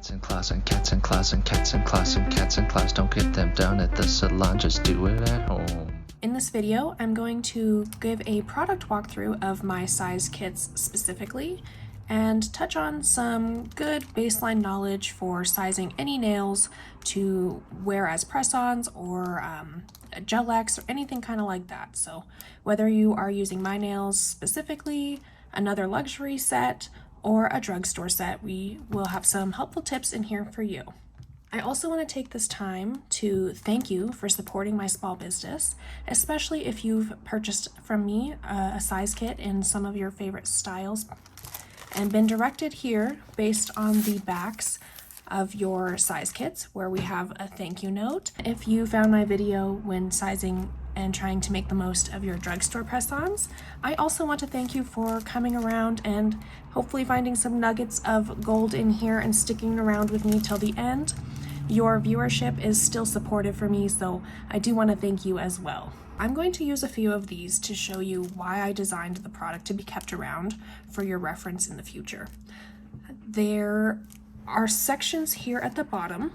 Cats and claws and cats and claws and cats and claws and cats and claws. Don't get them done at the salon, just do it at home. In this video, I'm going to give a product walkthrough of my size kits specifically and touch on some good baseline knowledge for sizing any nails to wear as press-ons or gel-X or anything kind of like that. So whether you are using my nails specifically, another luxury set, or a drugstore set, we will have some helpful tips in here for you. I also want to take this time to thank you for supporting my small business, especially if you've purchased from me a size kit in some of your favorite styles and been directed here based on the backs of your size kits where we have a thank you note. If you found my video when sizing and trying to make the most of your drugstore press-ons, I also want to thank you for coming around and hopefully finding some nuggets of gold in here and sticking around with me till the end. Your viewership is still supportive for me, so I do want to thank you as well. I'm going to use a few of these to show you why I designed the product to be kept around for your reference in the future. There are sections here at the bottom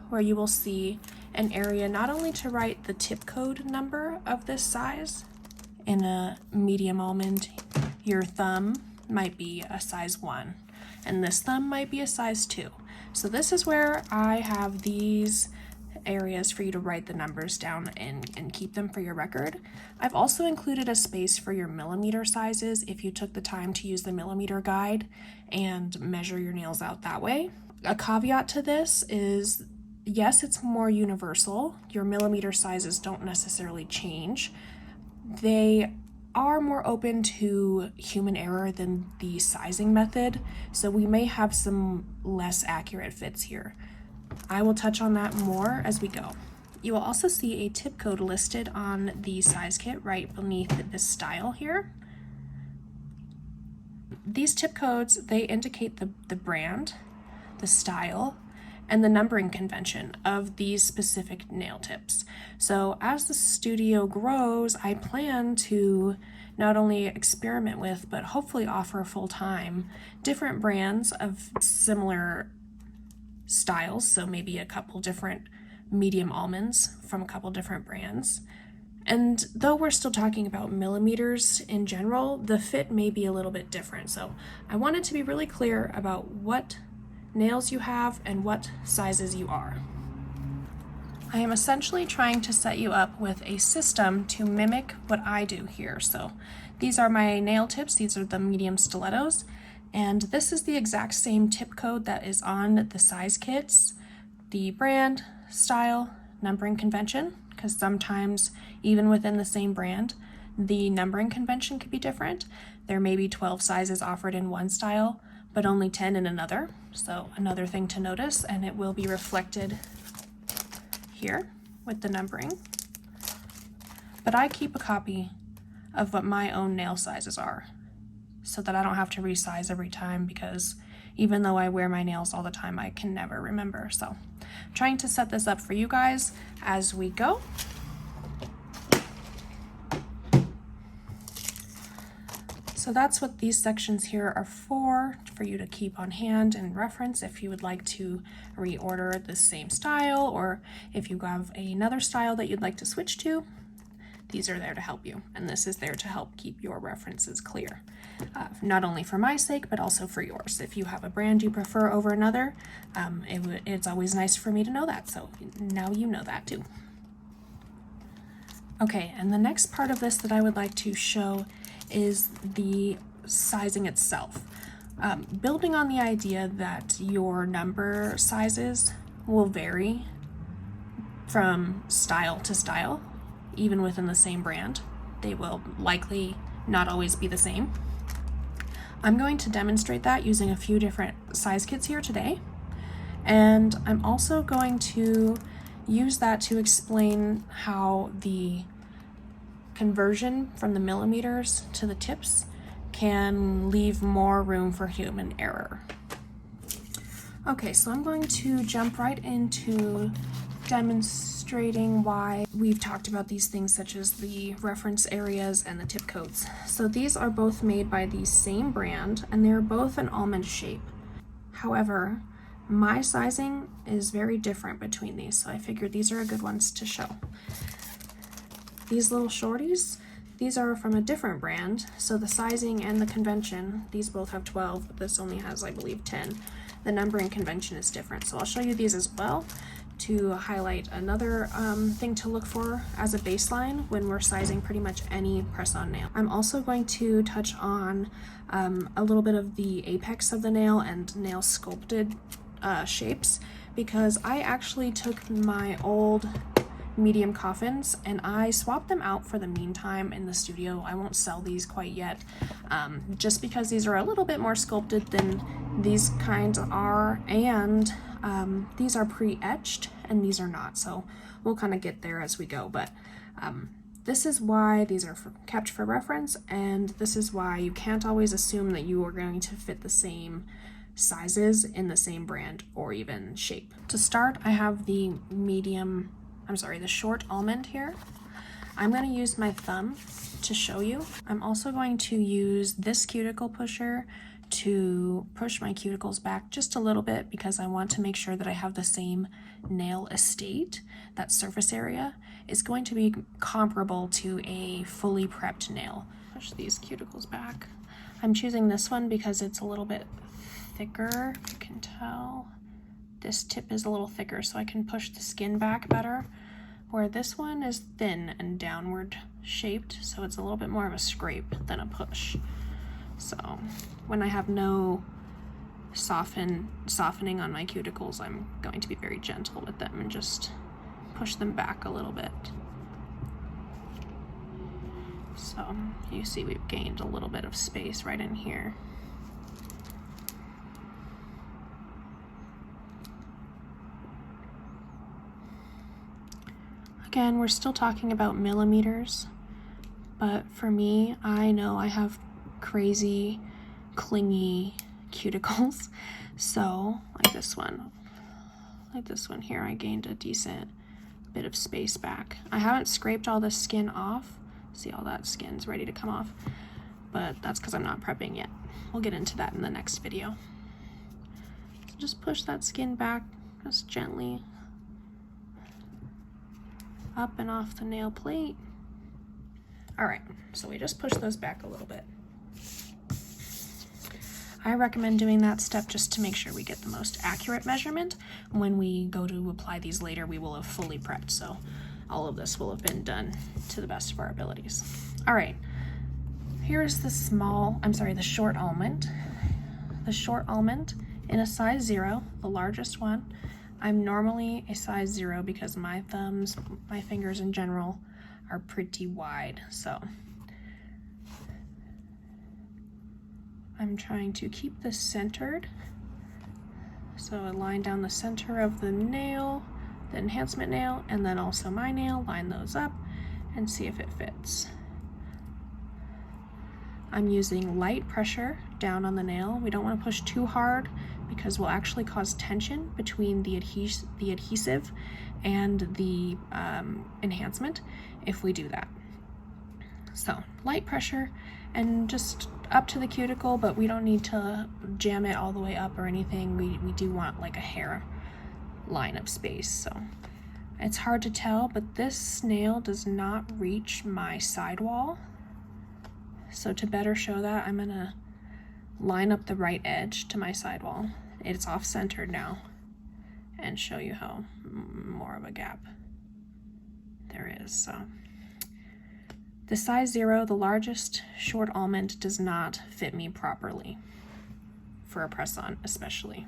where you will see an area not only to write the tip code number of this size. In a medium almond, your thumb might be a size 1 and this thumb might be a size 2. So this is where I have these areas for you to write the numbers down and keep them for your record. I've also included a space for your millimeter sizes if you took the time to use the millimeter guide and measure your nails out that way. A caveat to this is, yes, it's more universal. Your millimeter sizes don't necessarily change. They are more open to human error than the sizing method, so we may have some less accurate fits here. I will touch on that more as we go. You will also see a tip code listed on the size kit right beneath this style here. These tip codes, they indicate the brand, the style, and the numbering convention of these specific nail tips. So as the studio grows, I plan to not only experiment with, but hopefully offer full-time different brands of similar styles. So maybe a couple different medium almonds from a couple different brands. And though we're still talking about millimeters in general, the fit may be a little bit different. So I wanted to be really clear about what nails you have and what sizes you are. I am essentially trying to set you up with a system to mimic what I do here. So these are my nail tips. These are the medium stilettos. And this is the exact same tip code that is on the size kits, the brand, style, numbering convention, because sometimes even within the same brand, the numbering convention could be different. There may be 12 sizes offered in one style, but only 10 in another. So another thing to notice, and it will be reflected here with the numbering. But I keep a copy of what my own nail sizes are so that I don't have to resize every time, because even though I wear my nails all the time, I can never remember. So I'm trying to set this up for you guys as we go. So that's what these sections here are for you to keep on hand and reference if you would like to reorder the same style, or if you have another style that you'd like to switch to. These are there to help you, and this is there to help keep your references clear, not only for my sake, but also for yours. If you have a brand you prefer over another, it's always nice for me to know that, so now you know that too. Okay, and the next part of this that I would like to show is the sizing itself. Building on the idea that your number sizes will vary from style to style, even within the same brand. They will likely not always be the same. I'm going to demonstrate that using a few different size kits here today. And I'm also going to use that to explain how the conversion from the millimeters to the tips can leave more room for human error. Okay, so I'm going to jump right into demonstrating why we've talked about these things such as the reference areas and the tip codes. So these are both made by the same brand and they're both an almond shape. However, My sizing is very different between these, so I figured these are a good ones to show. These little shorties, these are from a different brand, so the sizing and the convention, these both have 12, but this only has, I believe, 10. The numbering convention is different, so I'll show you these as well to highlight another thing to look for as a baseline when we're sizing pretty much any press-on nail. I'm also going to touch on a little bit of the apex of the nail and nail sculpted shapes, because I actually took my old medium coffins and I swapped them out for the meantime in the studio. I won't sell these quite yet, just because these are a little bit more sculpted than these kinds are, and these are pre-etched and these are not, so we'll kind of get there as we go. But this is why these are kept for reference, and this is why you can't always assume that you are going to fit the same sizes in the same brand or even shape. To start, I have the short almond here. I'm going to use my thumb to show you. I'm also going to use this cuticle pusher to push my cuticles back just a little bit, because I want to make sure that I have the same nail estate. That surface area is going to be comparable to a fully prepped nail. Push these cuticles back. I'm choosing this one because it's a little bit thicker. You can tell this tip is a little thicker, so I can push the skin back better, where this one is thin and downward shaped, so it's a little bit more of a scrape than a push. So when I have no softening on my cuticles, I'm going to be very gentle with them and just push them back a little bit. So you see we've gained a little bit of space right in here. Again, we're still talking about millimeters, but for me, I know I have crazy, clingy cuticles. So like this one here, I gained a decent bit of space back. I haven't scraped all the skin off. See, all that skin's ready to come off, but that's because I'm not prepping yet. We'll get into that in the next video. So just push that skin back, just gently up and off the nail plate. All right, so we just push those back a little bit. I recommend doing that step just to make sure we get the most accurate measurement. When we go to apply these later, we will have fully prepped, so all of this will have been done to the best of our abilities. All right, here's the short almond. The short almond in a size 0, the largest one. I'm normally a size 0 because my thumbs, my fingers in general, are pretty wide, so I'm trying to keep this centered. So I line down the center of the nail, the enhancement nail, and then also my nail, line those up and see if it fits. I'm using light pressure down on the nail. We don't want to push too hard because we'll actually cause tension between the adhesive and the enhancement if we do that. So light pressure and just up to the cuticle, but we don't need to jam it all the way up or anything. We do want like a hair line of space. So it's hard to tell, but this nail does not reach my sidewall. So to better show that, I'm gonna line up the right edge to my sidewall. It's off-centered now, and show you how more of a gap there is. So the size 0, the largest short almond, does not fit me properly for a press-on especially.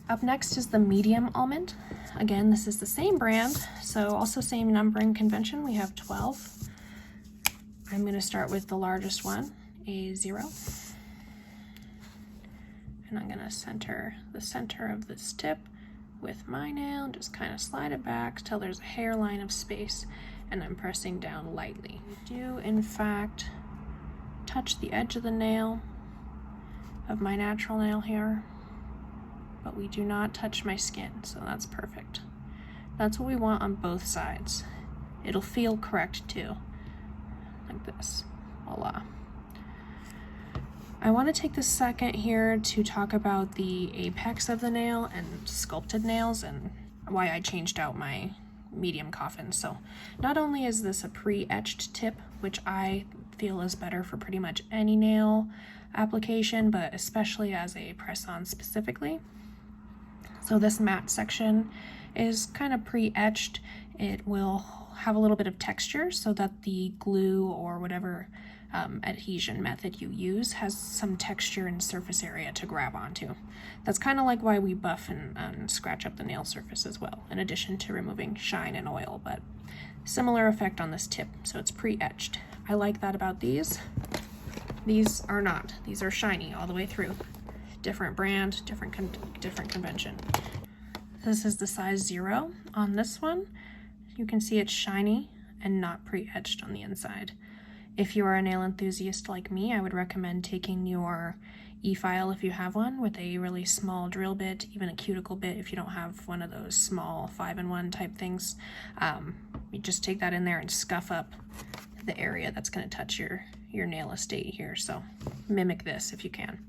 Up next is the medium almond. Again, this is the same brand, so also same numbering convention. We have 12. I'm going to start with the largest one, a 0. And I'm going to center the center of this tip with my nail and just kind of slide it back till there's a hairline of space, and I'm pressing down lightly. We do, in fact, touch the edge of the nail, of my natural nail here, but we do not touch my skin, so that's perfect. That's what we want on both sides. It'll feel correct too. Like this. Voila. I want to take this second here to talk about the apex of the nail and sculpted nails and why I changed out my medium coffin. So not only is this a pre-etched tip, which I feel is better for pretty much any nail application, but especially as a press-on specifically. So this matte section is kind of pre-etched. It will have a little bit of texture so that the glue or whatever adhesion method you use has some texture and surface area to grab onto. That's kind of like why we buff and scratch up the nail surface as well, in addition to removing shine and oil, but similar effect on this tip, so it's pre-etched. I like that about these. These are not. These are shiny all the way through. Different brand, different convention. This is the size 0 on this one. You can see it's shiny and not pre-etched on the inside. If you are a nail enthusiast like me, I would recommend taking your e-file if you have one with a really small drill bit, even a cuticle bit if you don't have one of those small 5-in-1 type things. You just take that in there and scuff up the area that's going to touch your nail estate here. So mimic this if you can.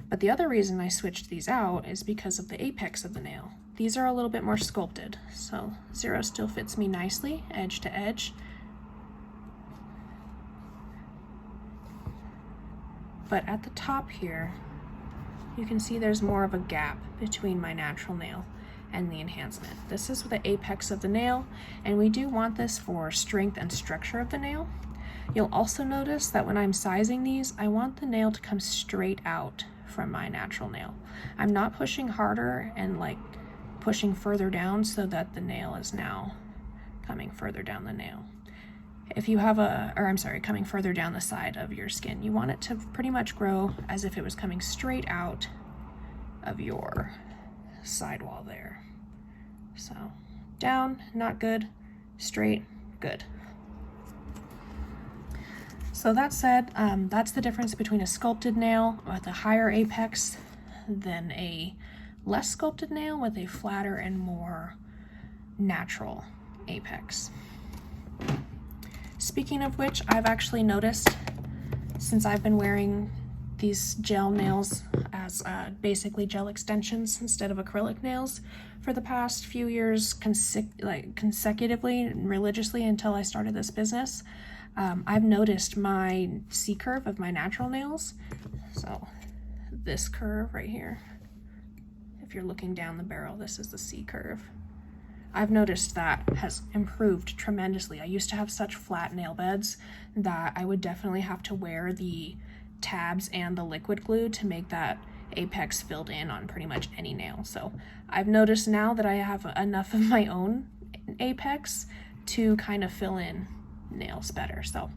But the other reason I switched these out is because of the apex of the nail. These are a little bit more sculpted, so 0 still fits me nicely, edge to edge. But at the top here, you can see there's more of a gap between my natural nail and the enhancement. This is the apex of the nail, and we do want this for strength and structure of the nail. You'll also notice that when I'm sizing these, I want the nail to come straight out from my natural nail. I'm not pushing harder and like pushing further down so that the nail is now coming further down the nail. If you have coming further down the side of your skin, you want it to pretty much grow as if it was coming straight out of your sidewall there. So down, not good, straight, good. So that said, that's the difference between a sculpted nail with a higher apex than a less sculpted nail with a flatter and more natural apex. Speaking of which, I've actually noticed, since I've been wearing these gel nails as basically gel extensions instead of acrylic nails for the past few years consecutively and religiously until I started this business, I've noticed my C curve of my natural nails. So this curve right here, if you're looking down the barrel, this is the C curve. I've noticed that has improved tremendously. I used to have such flat nail beds that I would definitely have to wear the tabs and the liquid glue to make that apex filled in on pretty much any nail. So I've noticed now that I have enough of my own apex to kind of fill in nails better. So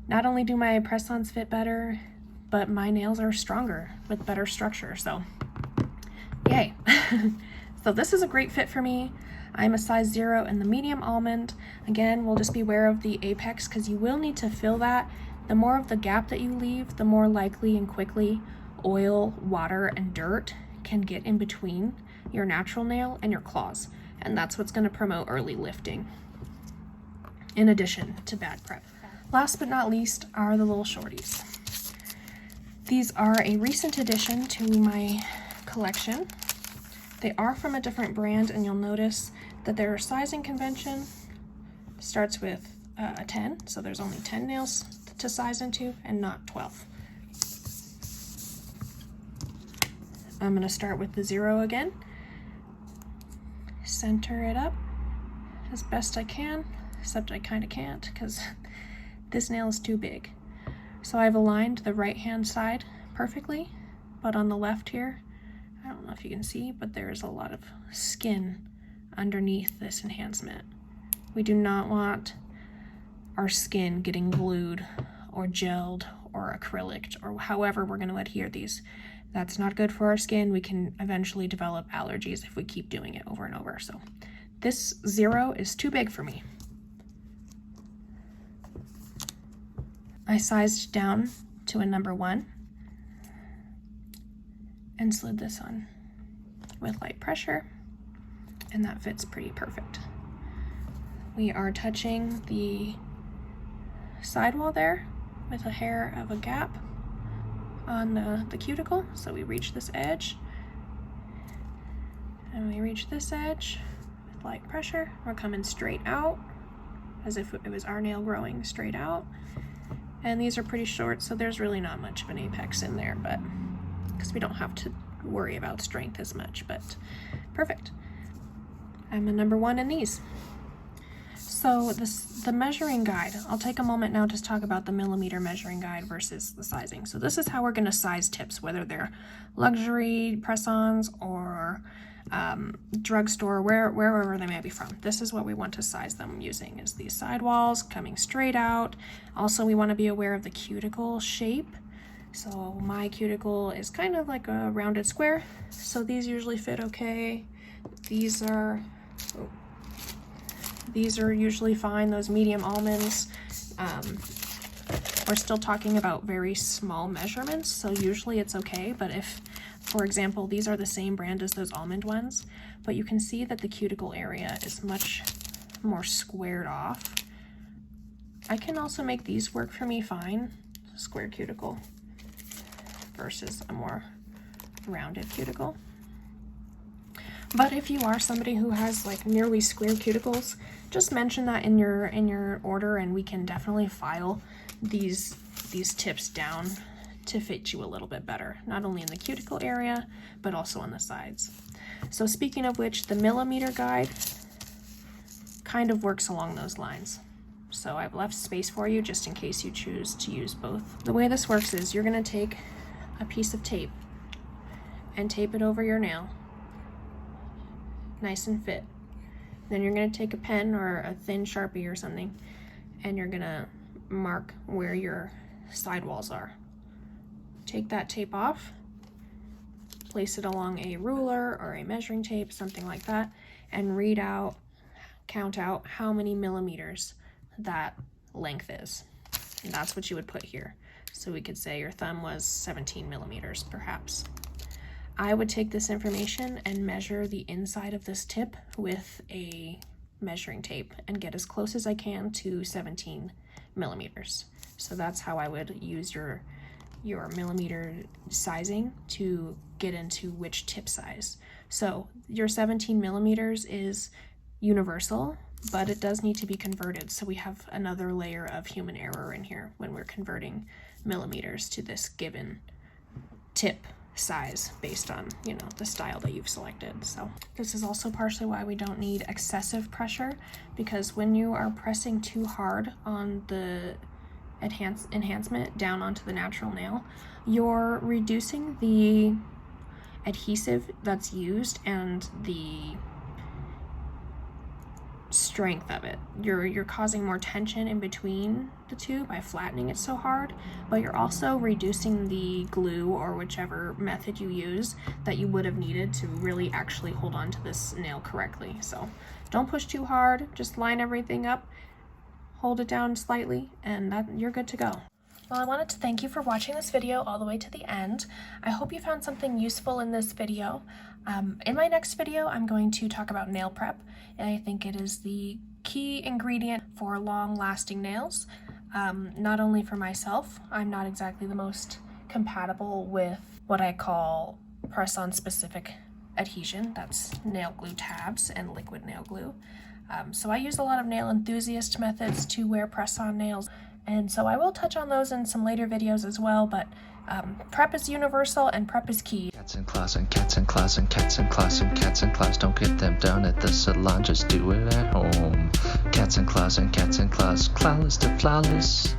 not only do my press-ons fit better, but my nails are stronger with better structure. So yay. So this is a great fit for me. I'm a size 0 in the medium almond. Again, we'll just be aware of the apex because you will need to fill that. The more of the gap that you leave, the more likely and quickly oil, water, and dirt can get in between your natural nail and your claws. And that's what's going to promote early lifting, in addition to bad prep. Last but not least are the little shorties. These are a recent addition to my collection. They are from a different brand, and you'll notice that their sizing convention starts with a 10, so there's only 10 nails to size into and not 12. I'm going to start with the 0 again, center it up as best I can, except I kind of can't because this nail is too big. So I've aligned the right hand side perfectly, but on the left here, I don't know if you can see, but there's a lot of skin underneath this enhancement. We do not want our skin getting glued or gelled or acrylic or however we're going to adhere these. That's not good for our skin. We can eventually develop allergies if we keep doing it over and over. So this 0 is too big for me. I sized down to a number 1 and slid this on with light pressure, and that fits pretty perfect. We are touching the sidewall there with a hair of a gap on the cuticle. So we reach this edge, and we reach this edge with light pressure. We're coming straight out, as if it was our nail growing straight out. And these are pretty short, so there's really not much of an apex in there, but because we don't have to worry about strength as much, but perfect. I'm a number 1 in these. So the measuring guide, I'll take a moment now to talk about the millimeter measuring guide versus the sizing. So this is how we're gonna size tips, whether they're luxury press-ons or drugstore, wherever they may be from. This is what we want to size them using, is these sidewalls coming straight out. Also, we want to be aware of the cuticle shape. So my cuticle is kind of like a rounded square, so these usually fit okay. These are usually fine, those medium almonds. We're still talking about very small measurements, so usually it's okay, but if, for example, these are the same brand as those almond ones, but you can see that the cuticle area is much more squared off. I can also make these work for me fine, square cuticle versus a more rounded cuticle. But if you are somebody who has like nearly square cuticles, just mention that in your order, and we can definitely file these tips down to fit you a little bit better, not only in the cuticle area, but also on the sides. So speaking of which, the millimeter guide kind of works along those lines. So I've left space for you just in case you choose to use both. The way this works is you're gonna take a piece of tape and tape it over your nail, nice and fit. Then you're gonna take a pen or a thin Sharpie or something, and you're gonna mark where your sidewalls are. Take that tape off, place it along a ruler or a measuring tape, something like that, and count out how many millimeters that length is. And that's what you would put here. So we could say your thumb was 17 millimeters, perhaps. I would take this information and measure the inside of this tip with a measuring tape and get as close as I can to 17 millimeters. So that's how I would use your millimeter sizing to get into which tip size. So your 17 millimeters is universal, but it does need to be converted. So we have another layer of human error in here when we're converting millimeters to this given tip size based on, you know, the style that you've selected. So this is also partially why we don't need excessive pressure, because when you are pressing too hard on the enhancement down onto the natural nail, you're reducing the adhesive that's used and the strength of it. You're causing more tension in between the two by flattening it so hard, but you're also reducing the glue or whichever method you use that you would have needed to really actually hold on to this nail correctly. So don't push too hard, just line everything up, hold it down slightly, and you're good to go. Well, I wanted to thank you for watching this video all the way to the end. I hope you found something useful in this video. In my next video, I'm going to talk about nail prep. I think it is the key ingredient for long-lasting nails. Not only for myself, I'm not exactly the most compatible with what I call press-on specific adhesion. That's nail glue tabs and liquid nail glue. So I use a lot of nail enthusiast methods to wear press-on nails, and so I will touch on those in some later videos as well, but prep is universal and prep is key. Cats and claws and cats and claws and cats and claws and cats and claws. Don't get them done at the salon, just do it at home. Cats and claws and cats and claws, clawless to flawless.